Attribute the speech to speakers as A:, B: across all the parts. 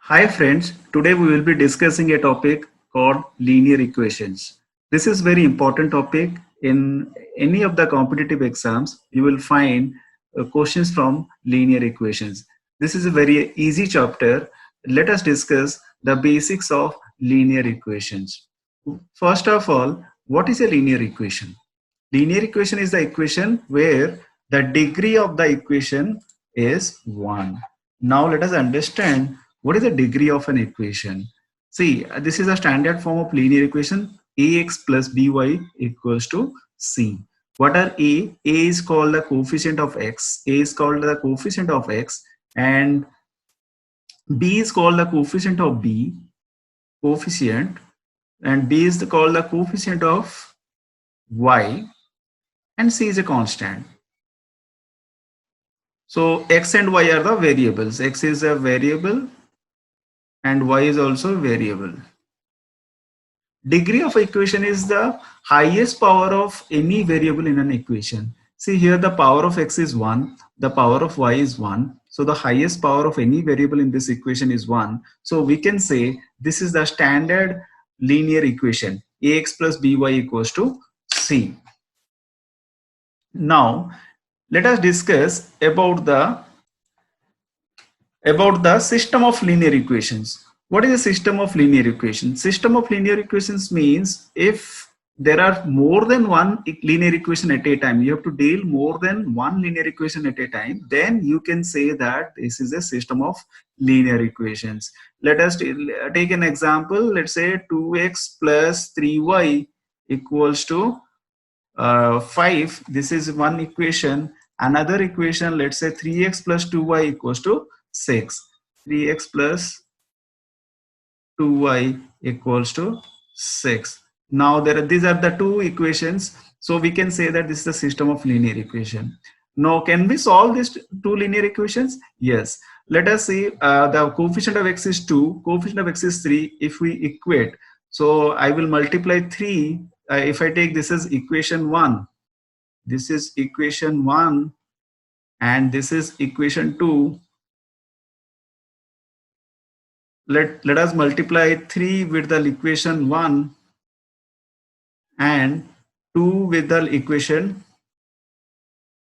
A: Hi friends, today we will be discussing a topic called linear equations. This is very important topic. In any of the competitive exams, you will find questions from linear equations. This is a very easy chapter. Let us discuss the basics of linear equations. First of all, what is a linear equation? Linear equation is the equation where the degree of the equation is 1. Now let us understand what is the degree of an equation. See, this is a standard form of linear equation. Ax plus by equals to c. What are A? A is called the coefficient of x. A is called the coefficient of x, and B is called the coefficient of b, coefficient, and B is called the coefficient of y, and c is a constant. So x and y are the variables. X is a variable and y is also a variable. Degree of equation is the highest power of any variable in an equation. See here, the power of x is 1, the power of y is 1. So the highest power of any variable in this equation is 1. So we can say this is the standard linear equation. Ax plus by equals to c. Now let us discuss about the system of linear equations. What is a system of linear equations? System of linear equations means if there are more than one linear equation at a time, you have to deal more than one linear equation at a time, then you can say that this is a system of linear equations. Let us take an example. Let's say 2x plus 3y equals to 5. This is one equation. Another equation, let's say 3x plus 2y equals to 6. 3x plus 2y equals to 6. Now these are the two equations. So we can say that this is the system of linear equation. Now can we solve these two linear equations? Yes. Let us see, the coefficient of x is 2, coefficient of x is 3. If we equate, so I will multiply 3. If I take this is equation 1, this is equation 1, and this is equation 2. Let us multiply 3 with the equation 1 and 2 with the equation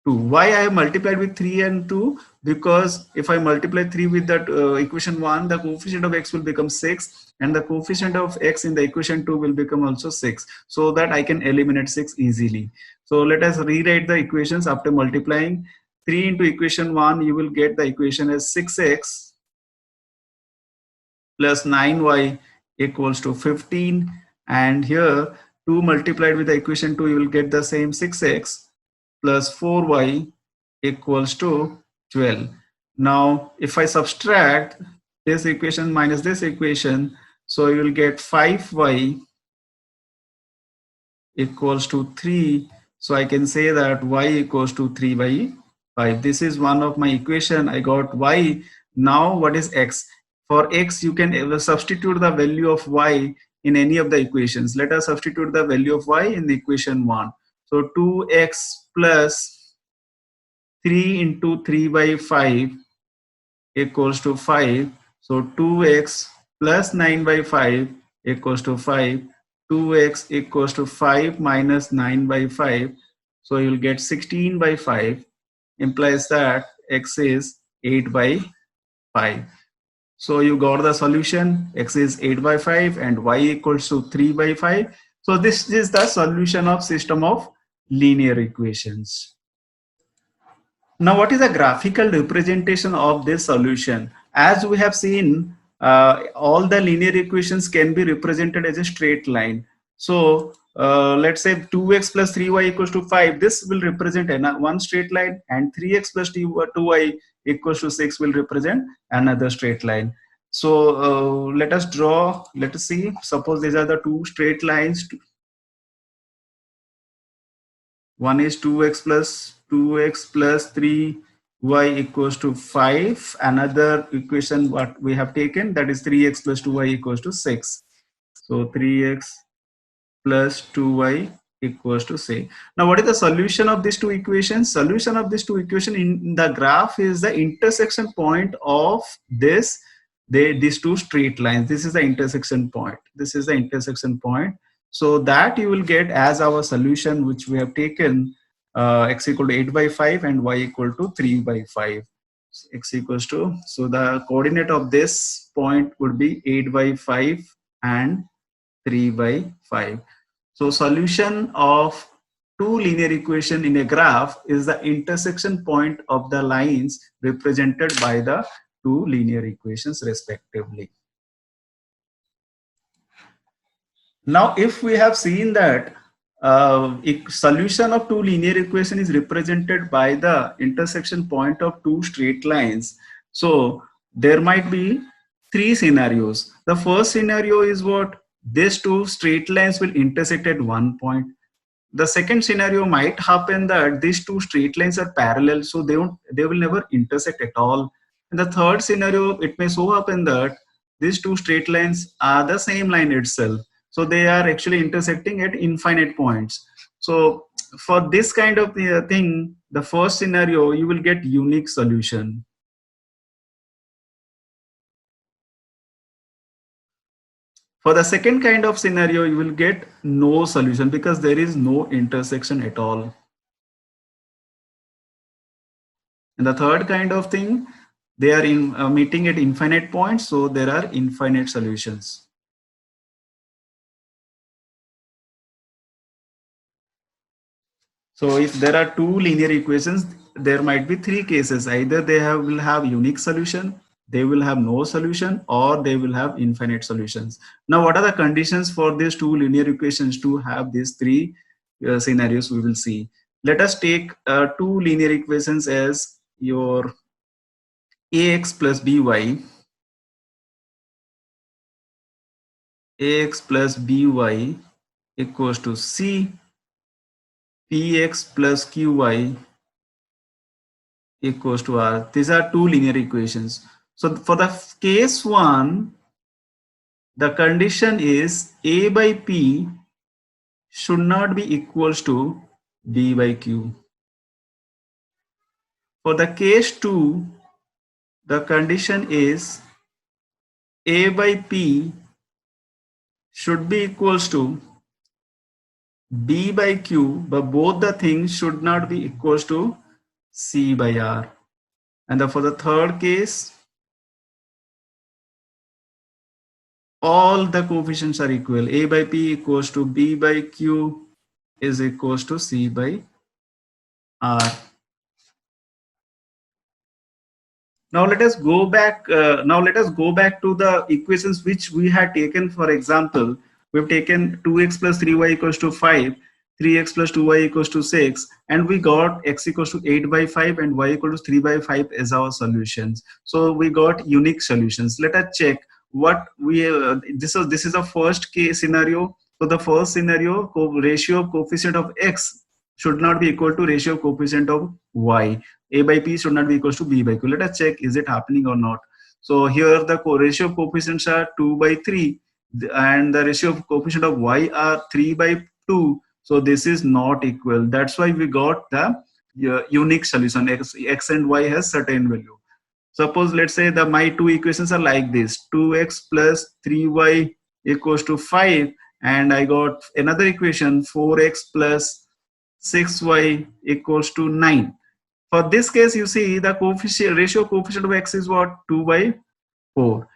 A: 2. Why I have multiplied with 3 and 2? Because if I multiply 3 with that equation 1, the coefficient of x will become 6, and the coefficient of x in the equation 2 will become also 6, so that I can eliminate 6 easily. So let us rewrite the equations. After multiplying 3 into equation 1, you will get the equation as 6x plus 9y equals to 15, and here 2 multiplied with the equation 2, you will get the same 6x plus 4y equals to 12. Now if I subtract this equation minus this equation, so you will get 5y equals to 3. So I can say that y equals to 3 by 5. This is one of my equation. I got y. Now what is x? For x, you can substitute the value of y in any of the equations. Let us substitute the value of y in the equation 1. So 2x plus 3 into 3 by 5 equals to 5. So 2x plus 9 by 5 equals to 5. 2x equals to 5 minus 9 by 5. So you'll get 16 by 5, implies that x is 8 by 5. So you got the solution. X is 8 by 5 and y equals to 3 by 5. So this is the solution of system of linear equations. Now, what is a graphical representation of this solution? As we have seen, all the linear equations can be represented as a straight line. So let's say 2x plus 3y equals to 5. This will represent one straight line, and 3x plus 2y equals to 6 will represent another straight line. So let us draw, let us see, suppose these are the two straight lines. One is 2x plus 3y equals to 5. Another equation what we have taken, that is 3x plus 2y equals to 6. So 3x plus 2y equals to 6. Now what is the solution of these two equations? Solution of these two equations in the graph is the intersection point of this these two straight lines, this is the intersection point, this is the intersection point. So that you will get as our solution, which we have taken x equal to 8 by 5 and y equal to 3 by 5. X equals to, so the coordinate of this point would be 8 by 5 and 3 by 5. So solution of two linear equation in a graph is the intersection point of the lines represented by the two linear equations respectively. Now, if we have seen that solution of two linear equation is represented by the intersection point of two straight lines, so there might be three scenarios. The first scenario is what? These two straight lines will intersect at one point. The second scenario might happen that these two straight lines are parallel, so they will never intersect at all. And the third scenario, it may so happen that these two straight lines are the same line itself, so they are actually intersecting at infinite points. So for this kind of thing, the first scenario, you will get unique solution. For the second kind of scenario, you will get no solution because there is no intersection at all. And the third kind of thing, they are meeting at infinite points, so there are infinite solutions. So if there are two linear equations, there might be three cases. Either they will have unique solution, they will have no solution, or they will have infinite solutions. Now, what are the conditions for these two linear equations to have these three scenarios? We will see. Let us take two linear equations as your ax plus by, ax plus by equals to c px plus qy equals to r. These are two linear equations. So for the case one, the condition is a by p should not be equals to b by q. For the case two, the condition is a by p should be equals to b by q, but both the things should not be equals to c by r. And for the third case, all the coefficients are equal. A by p equals to b by q is equals to c by r. Now let us go back. To the equations which we had taken. For example, we've taken 2x plus 3y equals to 5, 3x plus 2y equals to 6, and we got x equals to 8 by 5 and y equals to 3 by 5 as our solutions. So we got unique solutions. Let us check what we this is a first case scenario. So the first scenario, ratio of coefficient of x should not be equal to ratio of coefficient of y. A by p should not be equals to b by q. Let us check, is it happening or not? So here the ratio of coefficients are 2 by 3 and the ratio of coefficient of y are 3 by 2. So this is not equal. That's why we got the unique solution. X and y has certain value. Suppose let's say my two equations are like this: 2x plus 3y equals to 5, and I got another equation 4x plus 6y equals to 9. For this case, you see the ratio coefficient of x is what? 2 by 4,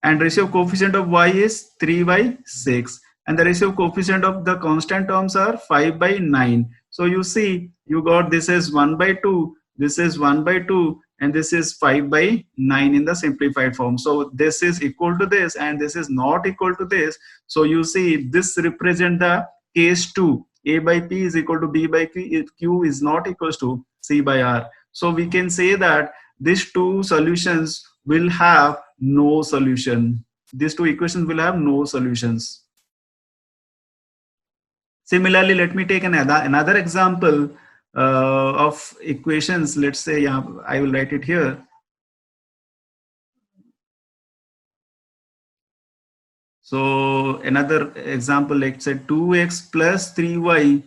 A: and ratio coefficient of y is 3 by 6, and the ratio coefficient of the constant terms are 5 by 9. So you see, you got this is 1 by 2, this is 1 by 2, and this is 5 by 9 in the simplified form. So this is equal to this and this is not equal to this. So you see, this represent the case 2. A by p is equal to b by q if q is not equals to c by r. So we can say that these two solutions will have no solution. These two equations will have no solutions. Similarly, let me take another example of equations. Let's say, I will write it here. So another example, let's say 2x plus 3y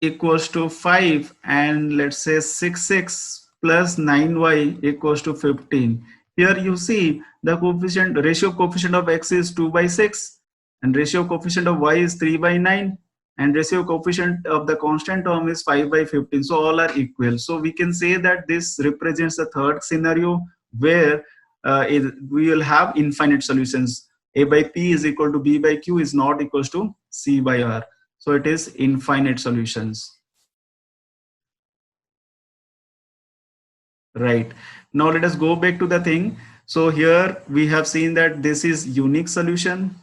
A: equals to 5, and let's say 6x plus 9y equals to 15. Here you see the coefficient, ratio coefficient of x is 2 by 6, and ratio coefficient of y is 3 by 9, and ratio coefficient of the constant term is 5 by 15. So all are equal. So we can say that this represents the third scenario where we will have infinite solutions. A by p is equal to b by q is not equals to c by r. So it is infinite solutions. Right. Now let us go back to the thing. So here we have seen that this is unique solution,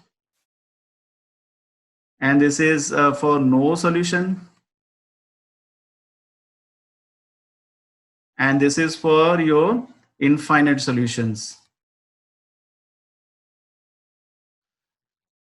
A: and this is for no solution, and this is for your infinite solutions.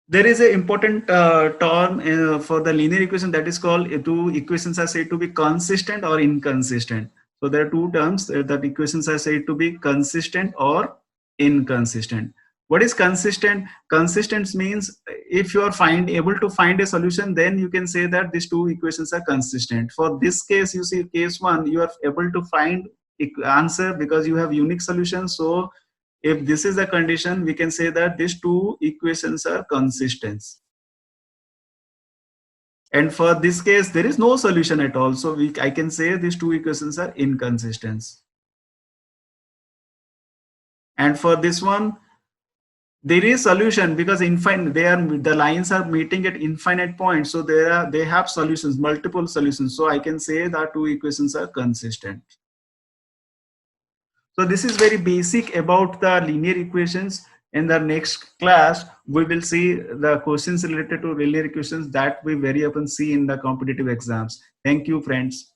A: There is an important term for the linear equation, that is called two equations are said to be consistent or inconsistent. So there are two terms that equations are said to be consistent or inconsistent. What is consistent? Consistent means if you are able to find a solution, then you can say that these two equations are consistent. For this case, you see case one, you are able to find answer because you have unique solutions. So if this is the condition, we can say that these two equations are consistent. And for this case, there is no solution at all. So I can say these two equations are inconsistent. And for this one, there is solution because infinite, the lines are meeting at infinite points. So they have solutions, multiple solutions. So I can say that two equations are consistent. So this is very basic about the linear equations. In the next class, we will see the questions related to linear equations that we very often see in the competitive exams. Thank you, friends.